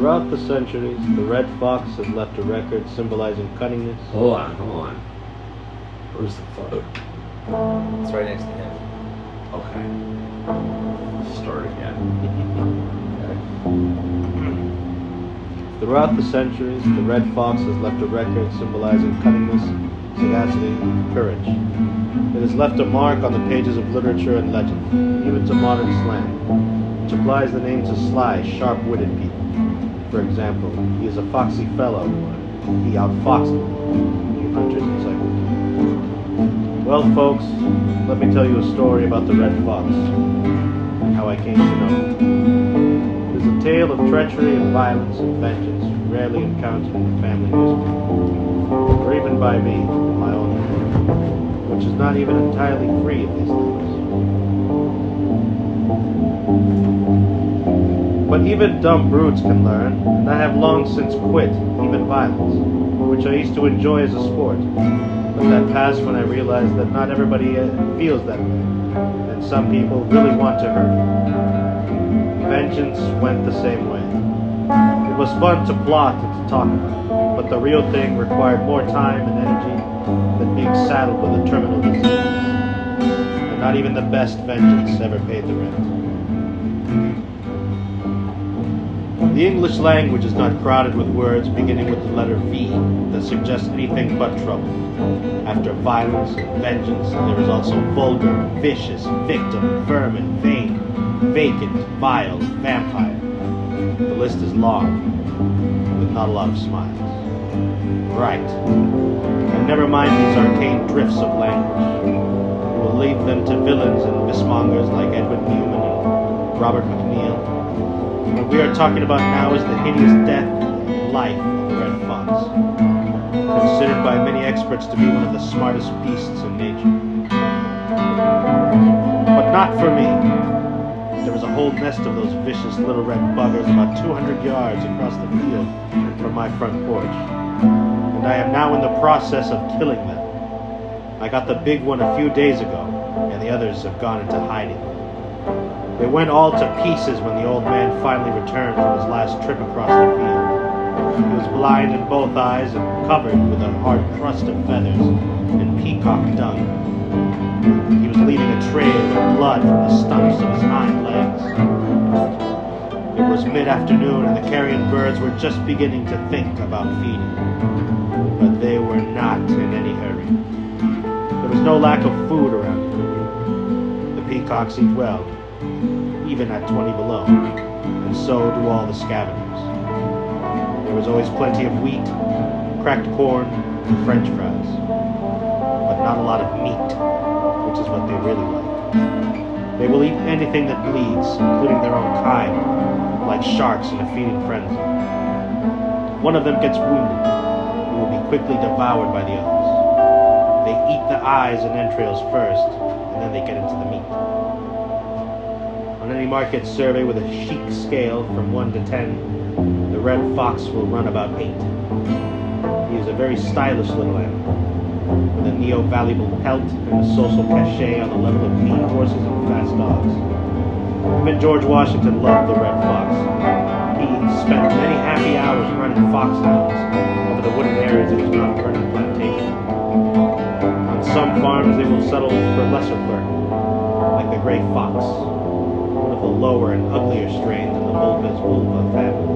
Throughout the centuries, the red fox has left a record symbolizing cunningness. Hold on. Where's the photo? It's right next to him. Okay. Start again. Throughout the centuries, the red fox has left a record symbolizing cunningness, sagacity, and courage. It has left a mark on the pages of literature and legend, even to modern slang, which applies the name to sly, sharp-witted people. For example, he is a foxy fellow, or he outfoxed hunters and cyclists. Well, folks, let me tell you a story about the red fox, and how I came to know it. It is a tale of treachery and violence and vengeance rarely encountered in the family history, or even by me in my own family, which is not even entirely free of these things. But even dumb brutes can learn, and I have long since quit even violence, which I used to enjoy as a sport. But that passed when I realized that not everybody feels that way, and some people really want to hurt. Vengeance went the same way. It was fun to plot and to talk about, but the real thing required more time and energy than being saddled with a terminal disease. And not even the best vengeance ever paid the rent. The English language is not crowded with words beginning with the letter V that suggest anything but trouble. After violence and vengeance, there is also vulgar, vicious, victim, vermin, vain, vacant, vile, vampire. The list is long, with not a lot of smiles. Right. And never mind these arcane drifts of language. We will leave them to villains and mismongers like Edwin Newman and Robert McNeil. What we are talking about now is the hideous death and life of the red fox, considered by many experts to be one of the smartest beasts in nature. But not for me. There was a whole nest of those vicious little red buggers about 200 yards across the field from my front porch, and I am now in the process of killing them. I got the big one a few days ago, and the others have gone into hiding. They went all to pieces when the old man finally returned from his last trip across the field. He was blind in both eyes and covered with a hard crust of feathers and peacock dung. He was leaving a trail of blood from the stumps of his hind legs. It was mid-afternoon and the carrion birds were just beginning to think about feeding. But they were not in any hurry. There was no lack of food around here. The peacocks eat well, even at 20 below, and so do all the scavengers. There was always plenty of wheat, cracked corn, and French fries, but not a lot of meat, which is what they really like. They will eat anything that bleeds, including their own kind, like sharks in a feeding frenzy. If one of them gets wounded, he will be quickly devoured by the others. They eat the eyes and entrails first, and then they get into the meat. On any market survey with a chic scale from 1 to 10, the red fox will run about 8. He is a very stylish little animal, with a neo-valuable pelt and a social cachet on the level of lean horses and fast dogs. Even George Washington loved the red fox. He spent many happy hours running foxhounds over the wooded areas of his Mount Vernon plantation. On some farms they will settle for lesser fur, like the gray fox, the lower and uglier strains in the Vulpes vulva family.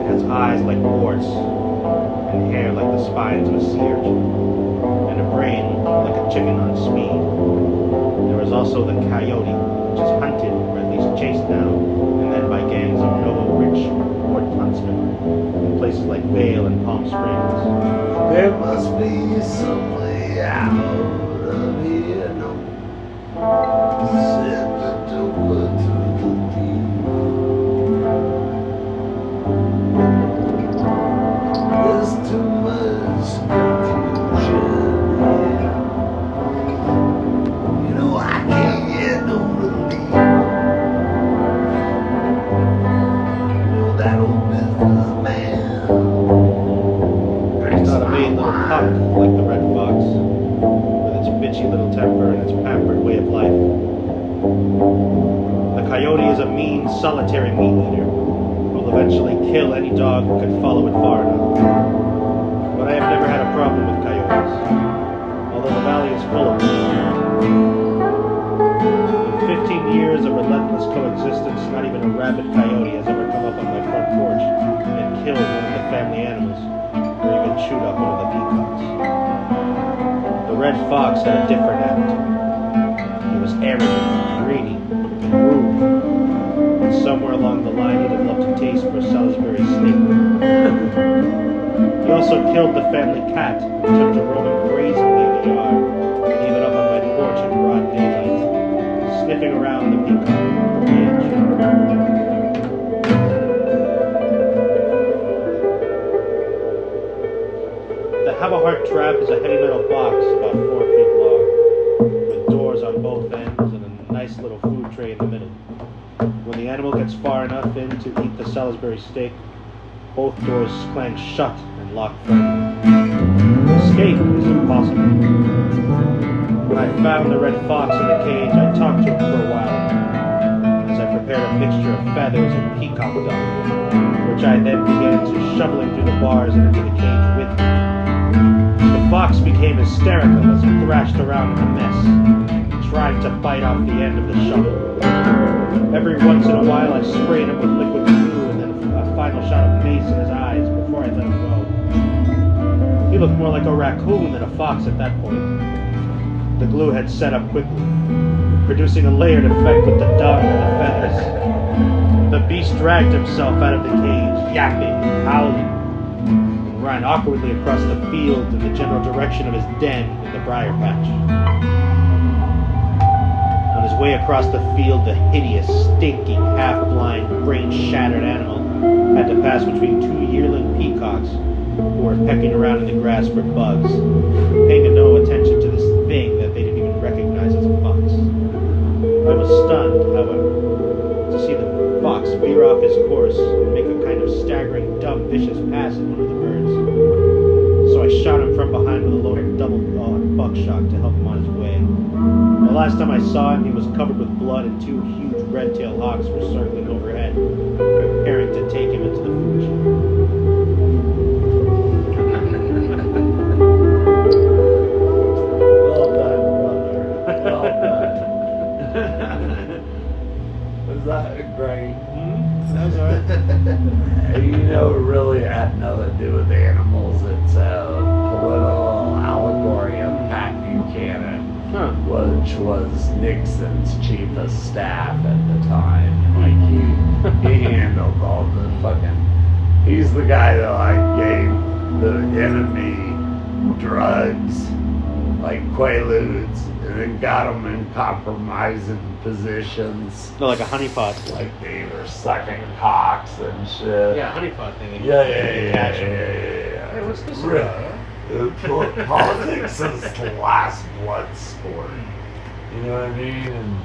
It has eyes like warts, and hair like the spines of a sea urchin, and a brain like a chicken on speed. There is also the coyote, which is hunted, or at least chased down, and then by gangs of Novo-rich or huntsmen in places like Vail and Palm Springs. There must be some way out of here. No. There's too much confusion here. You know I can't get no relief. You know that old businessman. He's not a mean little punk like the red fox, with its bitchy little temper and its pampered way of life. The coyote is a mean, solitary meat eater, who will eventually kill any dog who can follow it far enough. But I have never had a problem with coyotes, although the valley is full of them. In 15 years of relentless coexistence, not even a rabid coyote has ever come up on my front porch and killed one of the family animals, or even chewed up one of the peacocks. The red fox had a different attitude. He was arrogant, greedy, and rude. And somewhere along the line, he developed a taste for Salisbury steak. He also killed the family cat, attempted roaming brazenly in the yard, and even up on my porch in broad daylight, sniffing around the peacock cage. The Have-A-Heart trap is a heavy metal box about 4 feet long, with doors on both ends and a nice little food tray in the middle. When the animal gets far enough in to eat the Salisbury steak, both doors clang shut and lock firmly. Escape is impossible. When I found the red fox in the cage, I talked to him for a while, as I prepared a mixture of feathers and peacock dung, which I then began to shoveling through the bars and into the cage with me. The fox became hysterical as he thrashed around in the mess, trying to bite off the end of the shovel. Every once in a while, I sprayed him with liquid glue and then a final shot of mace in his eyes before I let him go. He looked more like a raccoon than a fox at that point. The glue had set up quickly, producing a layered effect with the dung and the feathers. The beast dragged himself out of the cage, yapping, howling, and ran awkwardly across the field in the general direction of his den in the briar patch. On his way across the field, the hideous, stinking, half-blind, brain-shattered animal had to pass between 2 yearling peacocks who were pecking around in the grass for bugs, paying no attention to this thing that they didn't even recognize as a fox. I was stunned, however, to see the fox veer off his course and make a kind of staggering, dumb, vicious pass at one of the birds. So I shot him from behind with a loaded double-aught buckshot to help him on his way. The last time I saw him, he was covered with blood and 2 huge red-tailed hawks were circling overhead, preparing to take him into the food chain. Well done, brother. Well done. Was that great? That was alright. You know, it really had nothing to do with animals. It's a political allegory of Pat Buchanan, which was Nixon's chief of staff at the time. Like, he handled all the fucking... He's the guy that, like, gave the enemy drugs, like Quaaludes, and then got them in compromising positions. No, like a honeypot. Like they were sucking cocks and shit. Yeah, honeypot thing. Yeah. Hey, what's this Really? about? Politics is the last blood sport. You know what I mean? And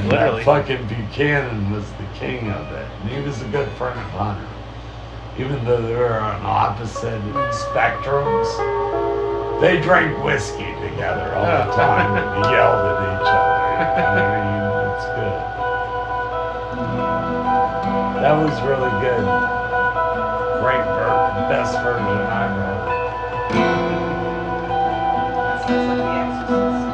Literally. that fucking Buchanan was the king of it. And he was a good friend of Hunter. Even though they were on opposite spectrums, they drank whiskey together all the time and yelled at each other. I mean, it's good. That was really good. Great best version I've heard. That sounds like The Exorcist.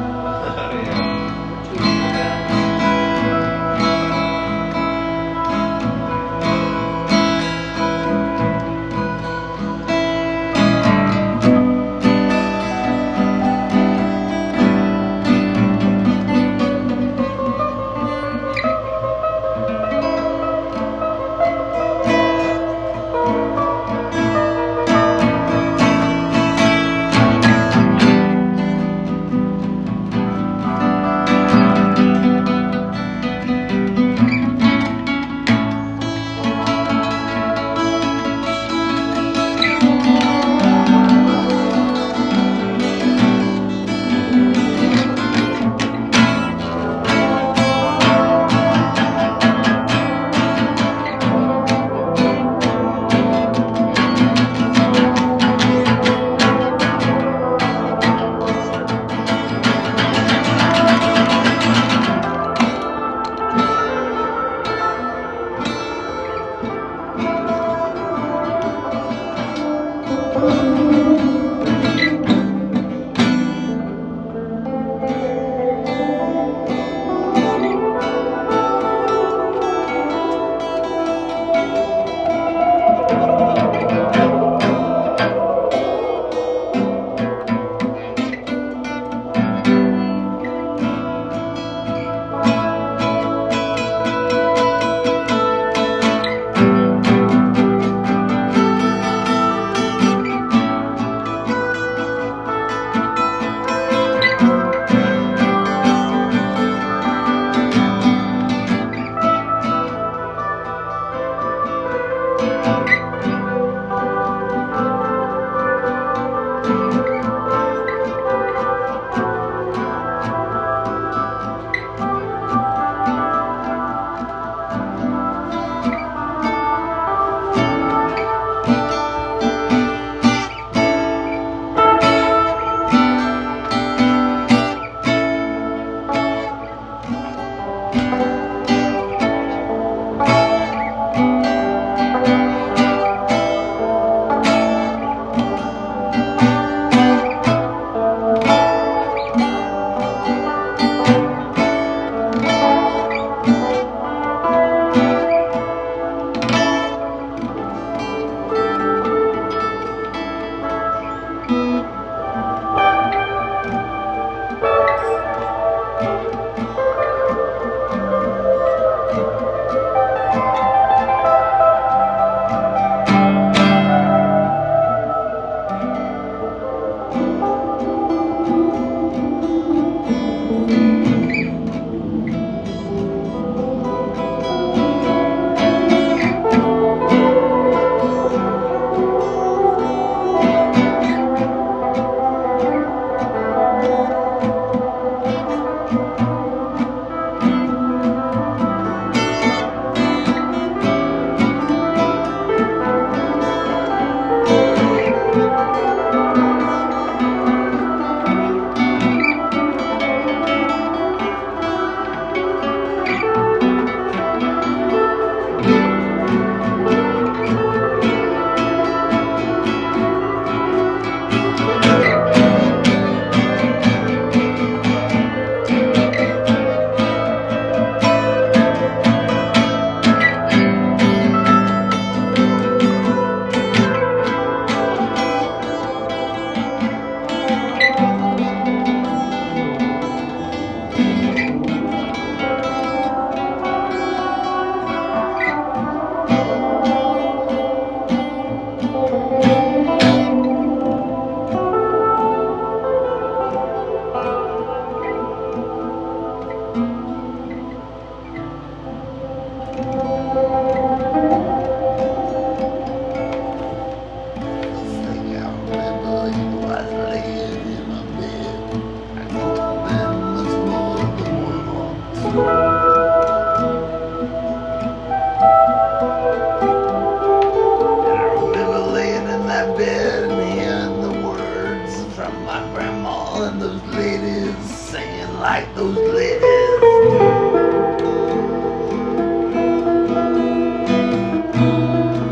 like those ladies do.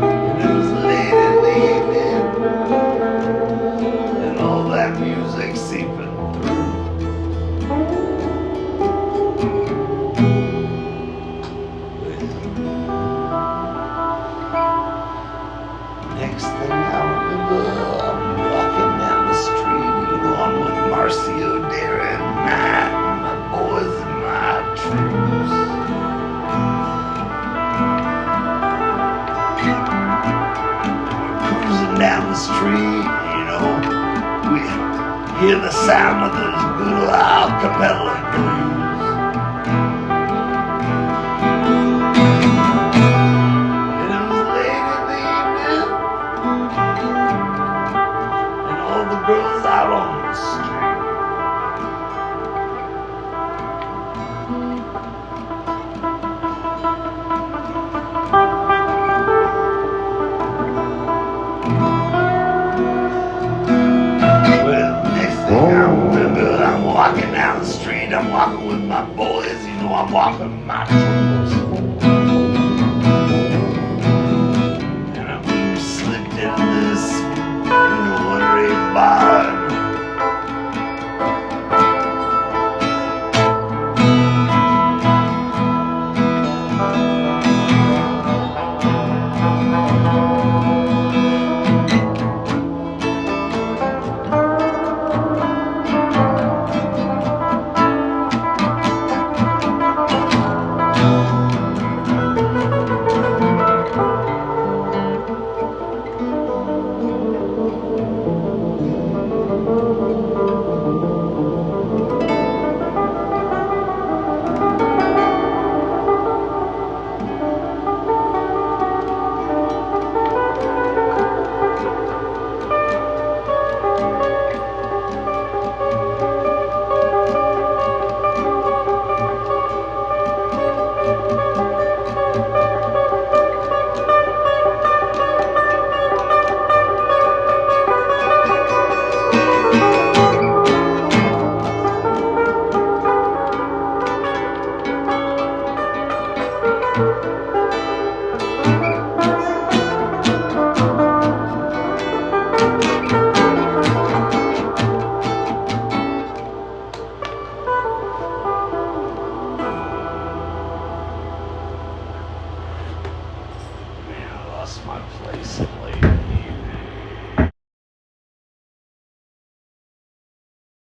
And it was late in the evening, and all that music seeping through. Next thing I remember, I'm walking down the street. You know, I'm with Marcio, Darren, Matt, my boys and my troops. We're cruising down the street, you know, we hear the sound of those good old acapella blues. And it was late in the evening, and all the girls out on the street. Well, next thing I remember, I'm walking down the street. I'm walking with my boys. You know, I'm walking with my troops. And I'm slipped into this, you know, underage bar. Man, I lost my place.